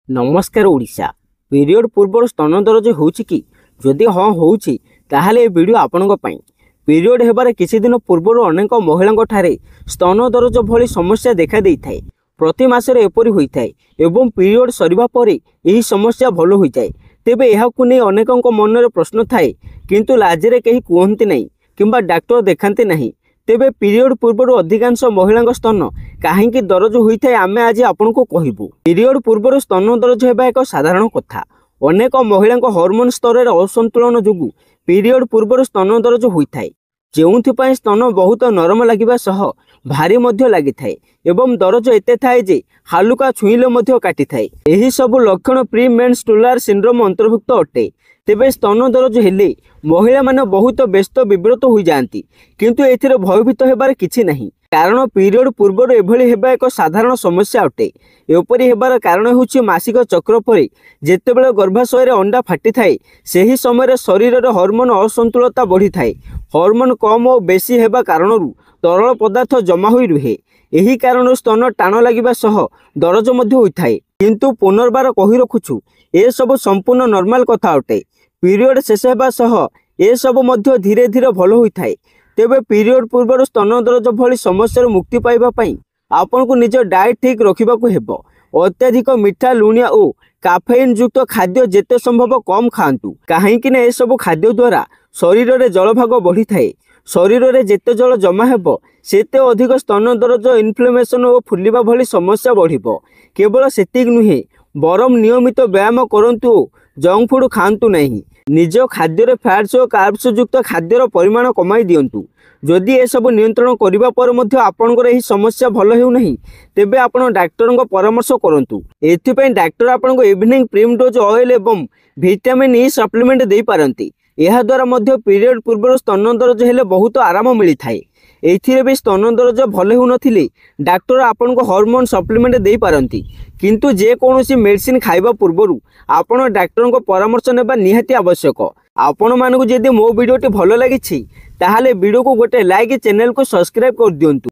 नमस्कार ओडिशा। पीरियड पूर्व स्तन दरज होउछि कि जदि हाँ होउछि ताहाले ए वीडियो आपनक पई। पीरियड हेबार किछि दिन पूर्व अनेक महिलांक ठारे स्तन दरज भली समस्या देखा देई थाए। प्रति मासरे एपरि होई थाए एवं पीरियड सरिबा परे एही समस्या भलो होई जाय। तेबे एहाकु नै अनेकंक मनरे प्रश्न थाए किंतु लाजरे केही कुहंती नै किंबा डॉक्टर देखांती नाही। तेबे पीरियड पूर्व अधिकांश महिला स्तन कहीं दरज होता है आमे आज आपको कहबू। पीरियड पूर्व स्तन दरज होगा एक साधारण कथा। अनेक महिला हॉर्मोन स्तर में असंतुलन जोगु पीरियड पूर्व स्तन दरज होता है, जो स्तन बहुत नरम लगे सह भारी लगी थाए एवं दरज एते थाए जे हालुका छुईले काटी थाए। यही सब लक्षण प्री मेन्स्ट्रुअल सिंड्रोम अंतर्भुक्त अटे। तेबे स्तन दरज हेले महिला माने बहुत व्यस्त विव्रत हो जाती, किंतु एथिरे भयभीत हेबार किछि नहीं। कारण पीरियड पूर्व एभली हेबा एक साधारण समस्या अटे। एपरि हेबार कारण होछि मासिक चक्र परे जेतेबेले गर्भाशय अंडा फाटी थाए सेही समय शरीर रे हार्मोन असंतुलता बढ़ी थाए। हार्मोन कम और बेसी हेबा कारणरू तरल पदार्थ जमा होई रुहे। एही कारण स्तन टाण लागिबा सह दरज मध्ये होई थाए। किंतु पुनर्बार कहि रखुछु ए सब संपूर्ण नॉर्मल कथा अटे। पीरियड शेष हेबा सह ए सब मध्ये धीरे धीरे भलो होई थाए। तेबे पीरियड पूर्व स्तन दरज भली समस्या मुक्ति पाइबा पई आपनको निज डाइट ठीक रखिबाकू हेबो। अत्यधिक मीठा लुणिया और कैफीन युक्त खाद्य जेते संभव कम खांतु, काहेकि ना ए सब खाद्य द्वारा शरीर रे जलभाग बढ़ी थाए। शरीर रे जेते जल जमा हेबो सेते अधिक स्तन दरज इन्फ्लेमेशन और फुलिबा भली समस्या बढ़िबो। केवल सेतिक नुहे बरम नियमित व्यायाम करंतु, जंक फूड खांतु नहीं। निज खाद्य फैट्स और कार्ब्स युक्त खाद्यर परिमाण कमाई दियंतु। जदि ए सब नियंत्रण करिबा पर मध्ये आपनकर एही समस्या भलो हेउ नहीं, तेबे आपण डाक्टर को परामर्श करंतु। एथिपई डाक्टर आपनको इवनिंग प्रीम डोज ऑयल एवं विटामिन ई सप्लीमेंट दे पारंती। यह द्वारा मध्ये पीरियड पूर्व स्तन दरज हेले बहुत आराम मिली थाए। एथिरे भी स्तन दरज भले हो नथिले डाक्टर आपनको हार्मोन सप्लीमेंट दे पारंती, किंतु जे कोनोसी मेडिसिन खाइबा पूर्वरु आपण डाक्टर को परामर्श नेबा निहाती आवश्यक। आपण मानकु जदि मो वीडियोटी भलो लागिछि ताहाले वीडियो को गोटे लाइक, चैनल को सब्सक्राइब कर दियंतु।